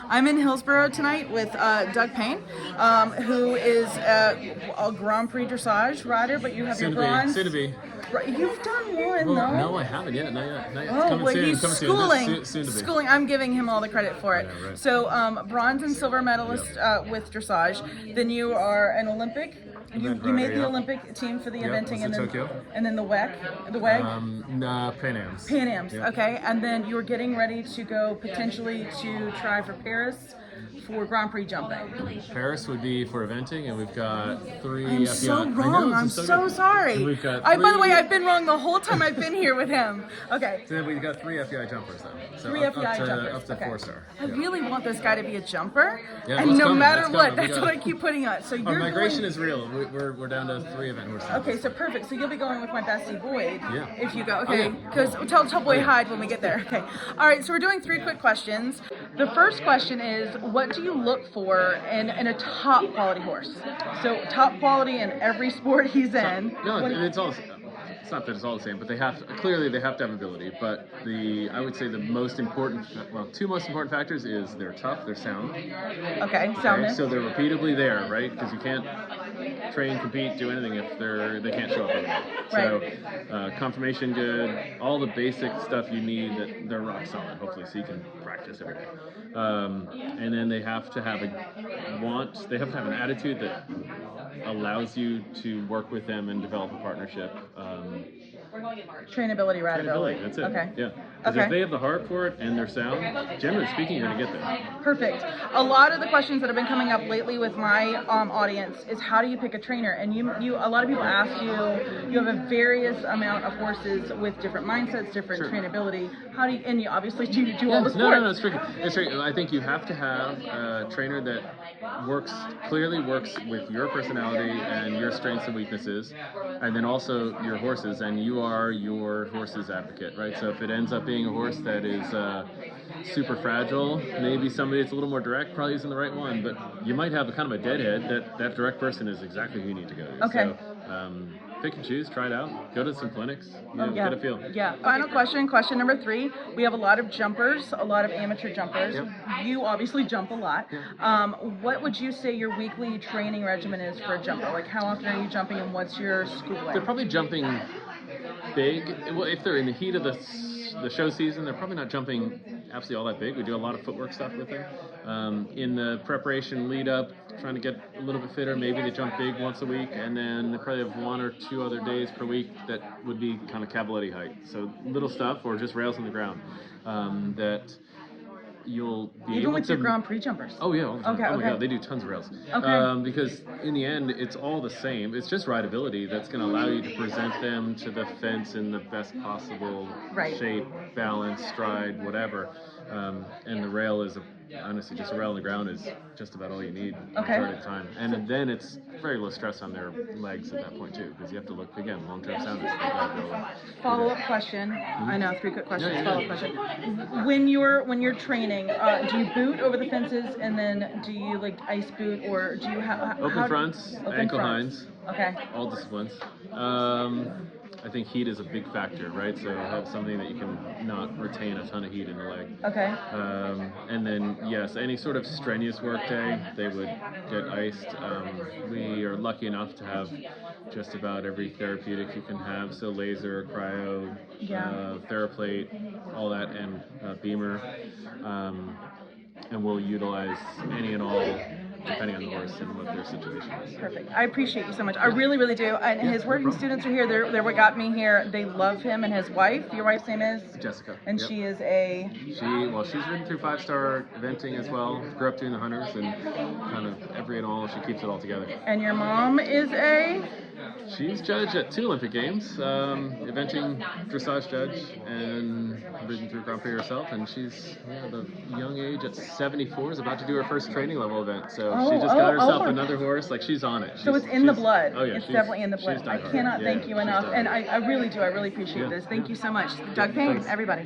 I'm in Hillsborough tonight with Doug Payne, who is a Grand Prix dressage rider, but you have your bronze. Soon to be. You've done one, Well, though. no, I haven't yet. Not yet. Not yet. Oh, Coming well, soon. he's Coming schooling. Soon to be. Schooling. I'm giving him all the credit for it. Yeah, right. So, bronze and silver medalist with dressage. Then you are an Olympic. You made the Olympic team for the eventing, and then Tokyo. And then the WEG. Nah, Pan Ams. Pan Ams. Yep. Okay, and then you're getting ready to go potentially to try for Paris for Grand Prix jumping. Paris would be for eventing, and we've got 3 I'm FEI. so wrong. I'm so sorry. And we've got By the way, I've been wrong the whole time I've been here with him. Okay. So then we've got 3 FEI jumpers, though. So 3 FEI jumpers. Up to Okay. 4-star. I really want this guy to be a jumper, Yeah, and it's no coming, matter it's what, coming. that's what I keep putting on. So Our you're migration going. is real. We're down to 3 event horses. Okay, so perfect. So you'll be going with my bestie Boyd, Yeah. if you go. Oh, Okay, yeah. because tell Boyd Hyde when we get there. Okay. All right. So we're doing 3 quick questions. The first question is, what do you look for in a top quality horse? So top quality in every sport he's in. No, it's all. It's not that it's all the same, but they have to have ability. But I would say the most important, 2 most important factors is they're tough, they're sound. Okay, soundness. So they're repeatably there, right? Because you can't train, compete, do anything if they can't show up every day. So confirmation good, all the basic stuff you need that they're rock solid. Hopefully, so you can practice every day. And then they have to have an attitude that allows you to work with them and develop a partnership. Trainability, rideability. That's it. Okay. Yeah. Because if they have the heart for it and they're sound, generally speaking, you're going to get there. Perfect. A lot of the questions that have been coming up lately with my audience is, how do you pick a trainer? And a lot of people ask you, you have a various amount of horses with different mindsets, different trainability. How do you, and you obviously do all the sports. No, it's tricky. It's tricky. I think you have to have a trainer that clearly works with your personality and your strengths and weaknesses, and then also your horses, and you are your horse's advocate, right? So if it ends up being a horse that is super fragile, maybe somebody that's a little more direct probably isn't the right one, but you might have a kind of a deadhead that direct person is exactly who you need to go to. Okay. So pick and choose, try it out, go to some clinics, get a feel. Yeah. Final question number 3. We have a lot of jumpers, a lot of amateur jumpers. Yep. You obviously jump a lot. Yeah. What would you say your weekly training regimen is for a jumper? Like, how often are you jumping, and what's your schooling? They're probably jumping big. Well, if they're in the heat of the show season, they're probably not jumping absolutely all that big. We do a lot of footwork stuff with them. In the preparation lead up, trying to get a little bit fitter, maybe they jump big once a week, and then they probably have 1 or 2 other days per week that would be kind of cavaletti height. So little stuff, or just rails on the ground that you'll be Even able with to. your Grand Prix jumpers? Oh yeah, all the time. Okay, oh my okay. God, they do tons of rails. Okay. Because in the end, it's all the same. It's just rideability that's going to allow you to present them to the fence in the best possible shape, balance, stride, whatever. And the rail is honestly, just a rail on the ground is just about all you need the majority of the time. And then it's very low stress on their legs at that point too, because you have to look, again, long-term soundness. Follow-up question. I know, 3 quick questions. Yeah. Follow-up question. When you're training, do you boot over the fences, and then do you like ice boot, or do you have open fronts, ankle hinds, Okay. all disciplines. I think heat is a big factor, right? So have something that you can not retain a ton of heat in the leg. Okay. And then, yes, any sort of strenuous work day, they would get iced. We are lucky enough to have just about every therapeutic you can have. So laser, cryo, TheraPlate, all that, and beamer. And we'll utilize any and all, depending on the horse and what their situation is. Perfect. I appreciate you so much. I really, really do. And his working students are here. They're what got me here. They love him, and his wife. Your wife's name is? Jessica. And she is a? She's ridden through 5-star eventing as well. Grew up doing the hunters, and kind of every and all, she keeps it all together. And your mom is a? She's judged at 2 Olympic Games, eventing dressage judge, and ridden through Grand Prix herself. And she's, the young age at 74 is about to do her first training level event. So she just got herself another horse. Like, she's on it. So it's in the blood. Oh yeah, it's definitely in the blood. I cannot thank you enough. And I really do. I really appreciate this. Thank you so much. Doug Payne, everybody.